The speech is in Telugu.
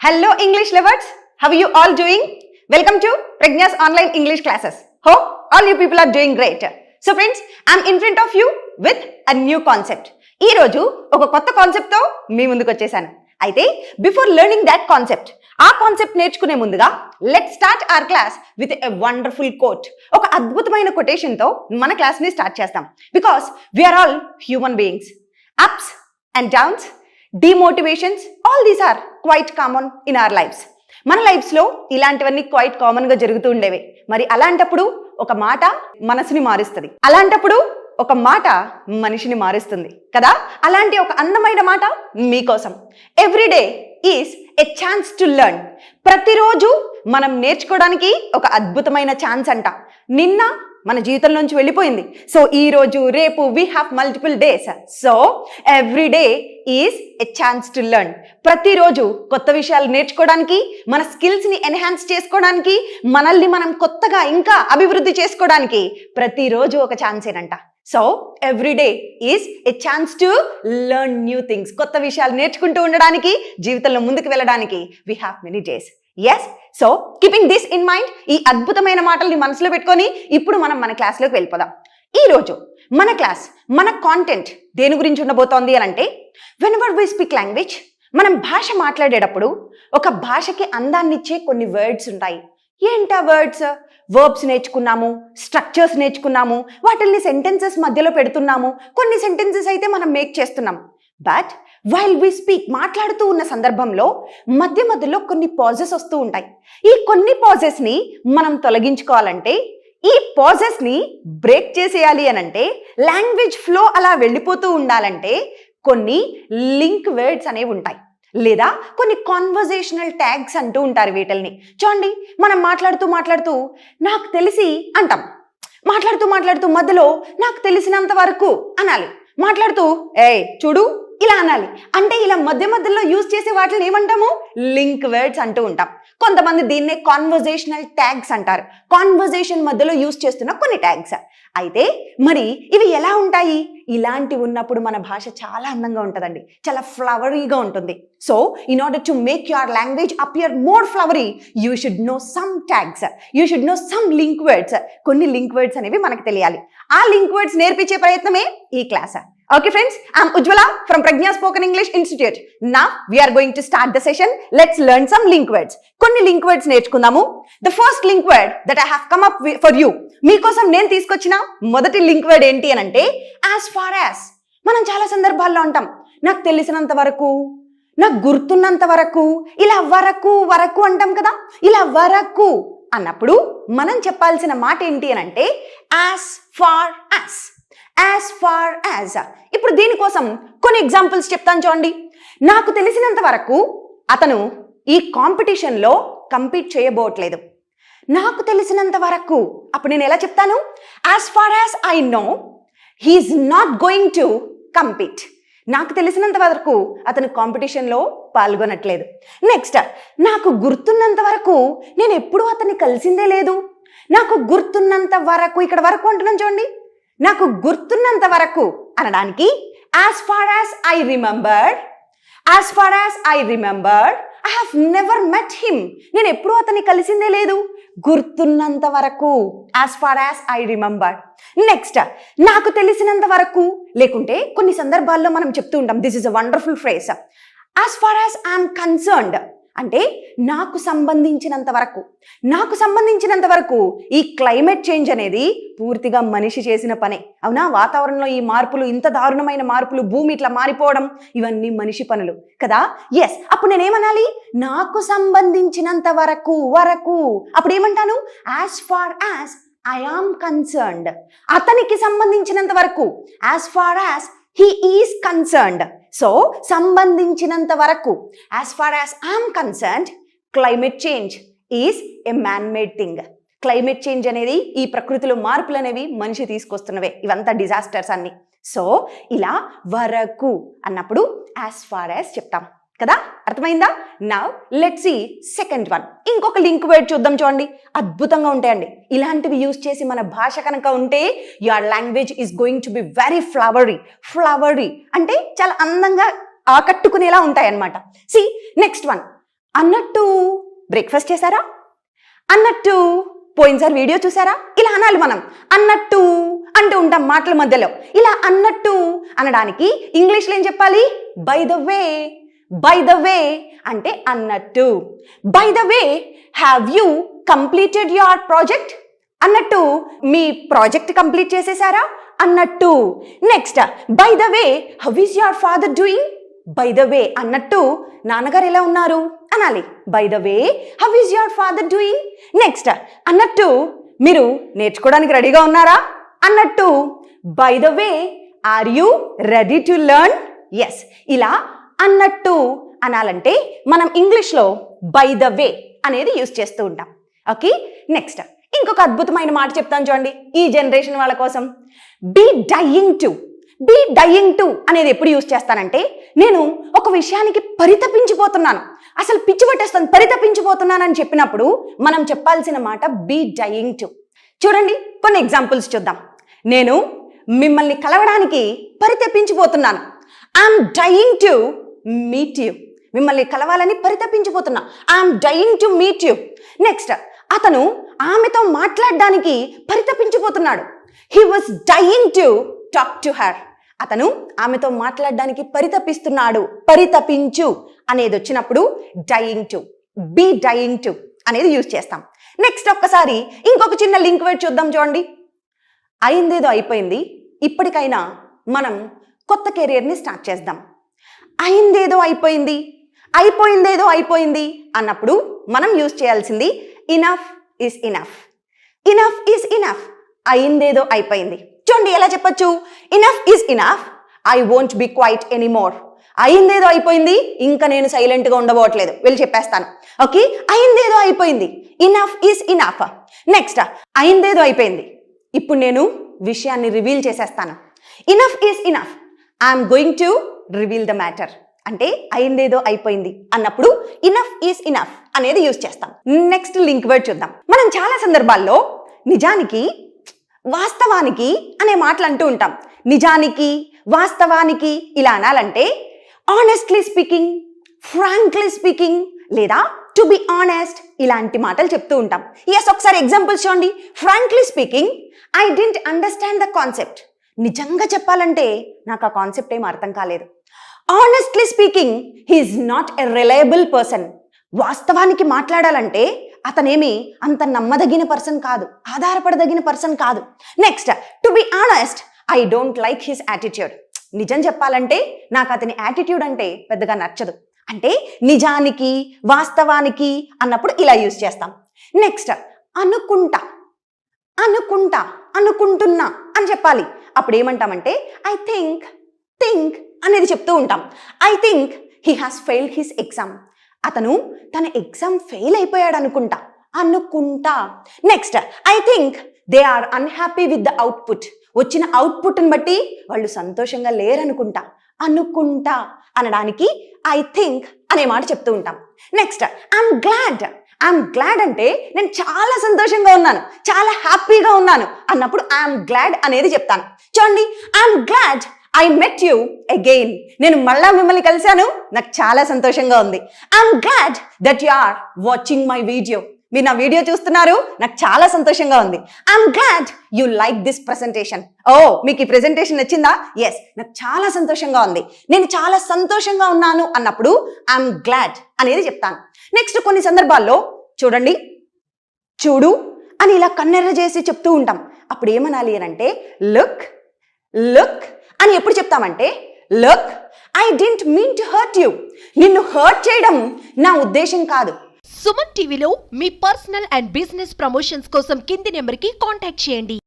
Hello English lovers, how are you all doing? Welcome to Pragna's online English classes. Hope all you people are doing great. So friends, I'm in front of you with a new concept. ఈ రోజు ఒక కొత్త కాన్సెప్ట్ తో మీ ముందుకు వచ్చేసాను. అయితే బిఫోర్ లెర్నింగ్ దట్ కాన్సెప్ట్, ఆ కాన్సెప్ట్ నేర్చుకునే ముందుగా let's start our class with a wonderful quote. ఒక అద్భుతమైన కొటేషన్ తో మన క్లాస్ ని స్టార్ట్ చేస్తాం. Because we are all human beings. Ups and downs, demotivations, all these are quite common in our lives. మన లైఫ్స్లో ఇలాంటివన్నీ క్వైట్ కామన్గా జరుగుతూ ఉండేవి. మరి అలాంటప్పుడు ఒక మాట మనసుని మారుస్తుంది, అలాంటప్పుడు ఒక మాట మనిషిని మారుస్తుంది కదా. అలాంటి ఒక అందమైన మాట మీకోసం. Everyday is a chance to learn. ప్రతిరోజు మనం నేర్చుకోవడానికి ఒక అద్భుతమైన ఛాన్స్ అంట. నిన్న మన జీవితంలోంచి వెళ్ళిపోయింది. సో ఈ రోజు రేపు we have multiple days. So every day is a chance to learn. ప్రతిరోజు కొత్త విషయాలు నేర్చుకోవడానికి, మన స్కిల్స్ని ఎన్హాన్స్ చేసుకోవడానికి, మనల్ని మనం కొత్తగా ఇంకా అభివృద్ధి చేసుకోవడానికి ప్రతిరోజు ఒక ఛాన్సేనంట. So every day is a chance to learn new things. కొత్త విషయాలు నేర్చుకుంటూ ఉండడానికి, జీవితంలో ముందుకు వెళ్ళడానికి we have many days. Yes, so keeping this in mind, ఈ అద్భుతమైన మాటల్ని మనసులో పెట్టుకొని ఇప్పుడు మనం మన క్లాస్లోకి వెళ్ళిపోదాం. ఈరోజు మన క్లాస్, మన కాంటెంట్ దేని గురించి ఉండబోతోంది అని అంటే, వెనెవర్ వి స్పీక్ లాంగ్వేజ్, మనం భాష మాట్లాడేటప్పుడు ఒక భాషకి అందాన్ని ఇచ్చే కొన్ని వర్డ్స్ ఉంటాయి. ఏంటా వర్డ్స్? వర్బ్స్ నేర్చుకున్నాము, స్ట్రక్చర్స్ నేర్చుకున్నాము, వాటిల్ని సెంటెన్సెస్ మధ్యలో పెడుతున్నాము, కొన్ని సెంటెన్సెస్ అయితే మనం మేక్ చేస్తున్నాము. బట్ వైల్ వి స్పీక్, మాట్లాడుతూ ఉన్న సందర్భంలో మధ్య మధ్యలో కొన్ని పాజెస్ వస్తూ ఉంటాయి. ఈ కొన్ని పాజెస్ని మనం తొలగించుకోవాలంటే, ఈ పాజెస్ని బ్రేక్ చేసేయాలి అనంటే, లాంగ్వేజ్ ఫ్లో అలా వెళ్ళిపోతూ ఉండాలంటే కొన్ని లింక్ వర్డ్స్ అనేవి ఉంటాయి, లేదా కొన్ని కాన్వర్జేషనల్ ట్యాగ్స్ అంటూ ఉంటారు వీటిల్ని. చూడండి, మనం మాట్లాడుతూ నాకు తెలిసి అంటాం, మాట్లాడుతూ మధ్యలో నాకు తెలిసినంత వరకు అనాలి, మాట్లాడుతూ చూడు ఇలా అనాలి. అంటే ఇలా మధ్య మధ్యలో యూజ్ చేసే వాటిని ఏమంటాము? లింక్ వర్డ్స్ అంటూ ఉంటాం. కొంతమంది దీన్నే కాన్వర్జేషనల్ ట్యాగ్స్ అంటారు. కాన్వర్జేషన్ మధ్యలో యూజ్ చేస్తున్న కొన్ని ట్యాగ్స్. అయితే మరి ఇవి ఎలా ఉంటాయి? ఇలాంటి ఉన్నప్పుడు మన భాష చాలా అందంగా ఉంటుందండి, చాలా ఫ్లవరీగా ఉంటుంది. So in order to make your language appear more flowery, you should know some tags, you should know some link words. కొన్ని లింక్ వర్డ్స్ అనేవి మనకు తెలియాలి. ఆ లింక్ వర్డ్స్ నేర్పించే ప్రయత్నమే ఈ class. Okay friends, I'm Ujjwala from Pragna Spoken English Institute. Now we are going to start the session. Let's learn some link words. Konni link words నేర్చుకుందాము. The first link word that I have come up for you, మీకోసం నేను తీసుకొచ్చిన మొదటి లింక్ వర్డ్ ఏంటి అని అంటే as far as. మనం చాలా సందర్భాల్లో అంటాం, నాకు తెలిసినంత వరకు, నాకు గుర్తున్నంత వరకు, ఇలా వరకు అంటాం కదా. ఇలా వరకు అన్నప్పుడు మనం చెప్పాల్సిన మాట ఏంటి అని అంటే as far as. As far as. ఇప్పుడు దీనికోసం కొన్ని ఎగ్జాంపుల్స్ చెప్తాను చూడండి. నాకు తెలిసినంత వరకు అతను ఈ కాంపిటీషన్లో కంపీట్ చేయబోట్లేదు. నాకు తెలిసినంత వరకు, అప్పుడు నేను ఎలా చెప్తాను? As far as I know he's not going to compete. నాకు తెలిసినంత వరకు అతను కాంపిటీషన్లో పాల్గొనట్లేదు. నెక్స్ట్, నాకు గుర్తున్నంత వరకు నేను ఎప్పుడూ అతన్ని కలిసిందే లేదు. నాకు గుర్తున్నంత వరకు, ఇక్కడ వరకు అంటున్నాను చూడండి. నాకు గుర్తున్నంత వరకు అనడానికి as far as I remember, as far as I remember I have never met him. నేను ఎప్పుడూ అతన్ని కలిసిందే లేదు. గుర్తున్నంత వరకు, as far as I remember. Next, నాకు తెలిసినంత వరకు, లేకుంటే కొన్ని సందర్భాల్లో మనం చెప్తూ ఉంటాం, this is a wonderful phrase, as far as I'm concerned. అంటే నాకు సంబంధించినంత వరకు, నాకు సంబంధించినంత వరకు ఈ క్లైమేట్ చేంజ్ అనేది పూర్తిగా మనిషి చేసిన పనే. అవునా? వాతావరణంలో ఈ మార్పులు, ఇంత దారుణమైన మార్పులు, భూమి ఇట్లా మారిపోవడం, ఇవన్నీ మనిషి పనులు కదా. ఎస్, అప్పుడు నేనేమనాలి? నాకు సంబంధించినంత వరకు. అప్పుడు ఏమంటాను? As far as I am concerned. అతనికి సంబంధించినంత వరకు, as far as he is concerned. So సంబంధించినంత వరకు, as far as I am concerned, climate change is a man-made thing. Climate change అనేది, ఈ ప్రకృతిలో మార్పులు అనేవి మనిషి తీసుకొస్తున్నవే. ఇవంతా డిజాస్టర్స్ అన్ని. సో ఇలా వరకు అన్నప్పుడు as far as చెప్తాం కదా. అర్థమైందా? Now let's see second one. ఇంకొక లింక్ వర్డ్ చూద్దాం చూడండి. అద్భుతంగా ఉంటాయండి ఇలాంటివి యూజ్ చేసి మన భాష కనుక ఉంటే your language is going to be very flowery అంటే చాలా అందంగా ఆకట్టుకునేలా ఉంటాయి అన్నమాట. సి నెక్స్ట్ వన్, అన్నట్టు బ్రేక్ఫాస్ట్ చేశారా, అన్నట్టు పోయినసారి వీడియో చూసారా, ఇలా అనాలి మనం. అన్నట్టు అంటూ ఉంటాం మాటల మధ్యలో. ఇలా అన్నట్టు అనడానికి ఇంగ్లీష్లో ఏం చెప్పాలి? By the way. By the way అంటే అన్నట్టు. By the way, have you completed your project? అన్నట్టు మీ ప్రాజెక్ట్ కంప్లీట్ చేసేసారా అన్నట్టు. Next, by the way, how is your father doing? By the way అన్నట్టు నాన్నగారు ఎలా ఉన్నారు అనాలి. By the way, how is your father doing? Next, అన్నట్టు మీరు నేర్చుకోవడానికి రెడీగా ఉన్నారా అన్నట్టు. By the way, are you ready to learn? Yes. ఇలా అన్నట్టు అనాలంటే మనం ఇంగ్లీష్లో బై ద వే అనేది యూజ్ చేస్తూ ఉంటాం. ఓకే, నెక్స్ట్ ఇంకొక అద్భుతమైన మాట చెప్తాను చూడండి ఈ జనరేషన్ వాళ్ళ కోసం. Be dying to. Be dying to అనేది ఎప్పుడు యూజ్ చేస్తానంటే, నేను ఒక విషయానికి పరితపించిపోతున్నాను, అసలు పిచ్చి పట్టేస్తాను, పరితపించిపోతున్నాను అని చెప్పినప్పుడు మనం చెప్పాల్సిన మాట బీ డయింగ్ టు. చూడండి కొన్ని ఎగ్జాంపుల్స్ చూద్దాం. నేను మిమ్మల్ని కలవడానికి పరితపించిపోతున్నాను. I'm dying to meet you. మిమ్మల్ని కలవాలని పరితపించిపోతున్నా. I'm dying to meet you. Next, అతను ఆమెతో మాట్లాడడానికి పరితపించిపోతున్నాడు. He was dying to talk to her. అతను ఆమెతో మాట్లాడడానికి పరితపిస్తున్నాడు. పరితపించు అనేది వచ్చినప్పుడు dying to, be dying to అనేది యూజ్ చేస్తాం. నెక్స్ట్ ఒక్కసారి ఇంకొక చిన్న లింక్ వర్డ్ చూద్దాం చూడండి. అయిందేదో అయిపోయింది, ఇప్పటికైనా మనం కొత్త కెరియర్ని స్టార్ట్ చేద్దాం. అయిందేదో అయిపోయింది, అయిపోయిందేదో అయిపోయింది అన్నప్పుడు మనం యూజ్ చేయాల్సింది enough is enough. Enough is enough. అయిందేదో అయిపోయింది. చూడండి ఎలా చెప్పచ్చు. Enough is enough, I won't be quiet anymore. అయిందేదో అయిపోయింది, ఇంకా నేను సైలెంట్గా ఉండబోట్లేదు, వెళ్ళి చెప్పేస్తాను. ఓకే, అయిందేదో అయిపోయింది, ఇనఫ్ ఈస్ ఇనఫ్. నెక్స్ట్, అయిందేదో అయిపోయింది, ఇప్పుడు నేను విషయాన్ని రివీల్ చేసేస్తాను. Enough is enough, I'm going to reveal the matter. అంటే అయిందేదో అయిపోయింది అన్నప్పుడు ఇనఫ్ ఈస్ ఇనఫ్ అనేది యూజ్ చేస్తాం. నెక్స్ట్ లింక్ వర్డ్ చూద్దాం. మనం చాలా సందర్భాల్లో నిజానికి, వాస్తవానికి అనే మాటలు అంటూ ఉంటాం. నిజానికి, వాస్తవానికి ఇలా అనాలంటే ఆనెస్ట్లీ స్పీకింగ్, ఫ్రాంక్లీ స్పీకింగ్ లేదా టు బి ఆనెస్ట్ ఇలాంటి మాటలు చెప్తూ ఉంటాం. ఎస్, ఒకసారి ఎగ్జాంపుల్స్ చూడండి. Frankly speaking, I didn't understand the concept. నిజంగా చెప్పాలంటే నాకు ఆ కాన్సెప్ట్ ఏం అర్థం కాలేదు. Honestly speaking, he is not a reliable person. వాస్తవానికి మాట్లాడాలంటే అతనేమి అంత నమ్మదగిన పర్సన్ కాదు, ఆధారపడదగిన పర్సన్ కాదు. Next, to be honest, I don't like his attitude. నిజం చెప్పాలంటే నాకు అతని యాటిట్యూడ్ అంటే పెద్దగా నచ్చదు. అంటే నిజానికి, వాస్తవానికి అన్నప్పుడు ఇలా యూజ్ చేస్తాం. నెక్స్ట్, అనుకుంటా. అనుకుంటా, అనుకుంటున్నా అని చెప్పాలి. అప్పుడు ఏమంటామంటే ఐ థింక్ అనేది చెప్తూ ఉంటాం. I think he has failed his exam. అతను తన ఎగ్జామ్ ఫెయిల్ అయిపోయాడు అనుకుంటా. అనుకుంటా. Next, I think they are unhappy with the output. వచ్చిన అవుట్పుట్ని బట్టి వాళ్ళు సంతోషంగా లేరనుకుంటా. అనుకుంటా అనడానికి ఐ థింక్ అనే మాట చెప్తూ ఉంటాం. Next, I'm glad. I'm glad అంటే నేను చాలా సంతోషంగా ఉన్నాను, చాలా హ్యాపీగా ఉన్నాను అన్నప్పుడు ఐఎమ్ గ్లాడ్ అనేది చెప్తాను. చూడండి, I'm glad I met you again. నేను మళ్ళా మిమ్మల్ని కలిశాను, నాకు చాలా సంతోషంగా ఉంది. I'm glad that you are watching my video. మీరు నా వీడియో చూస్తున్నారు, నాకు చాలా సంతోషంగా ఉంది. I'm glad you like this presentation. ఓ, మీకు ఈ ప్రెజెంటేషన్ నచ్చిందా? ఎస్, నాకు చాలా సంతోషంగా ఉంది, నేను చాలా సంతోషంగా ఉన్నాను అన్నప్పుడు ఐఎమ్ గ్లాడ్ అనేది చెప్తాను. నెక్స్ట్, కొన్ని సందర్భాల్లో చూడండి, చూడు అని ఇలా కన్నెర్ర చేసి చెప్తూ ఉంటాం. అప్పుడు ఏమనాలి అని అంటే లుక్ అని ఎప్పుడు చెప్తామంటే look, I didn't mean to hurt you. నిన్ను హర్ట్ చేయడం నా ఉద్దేశం కాదు. సుమన్ టీవీలో మీ పర్సనల్ అండ్ బిజినెస్ ప్రమోషన్స్ కోసం కింది నెంబర్కి కాంటాక్ట్ చేయండి.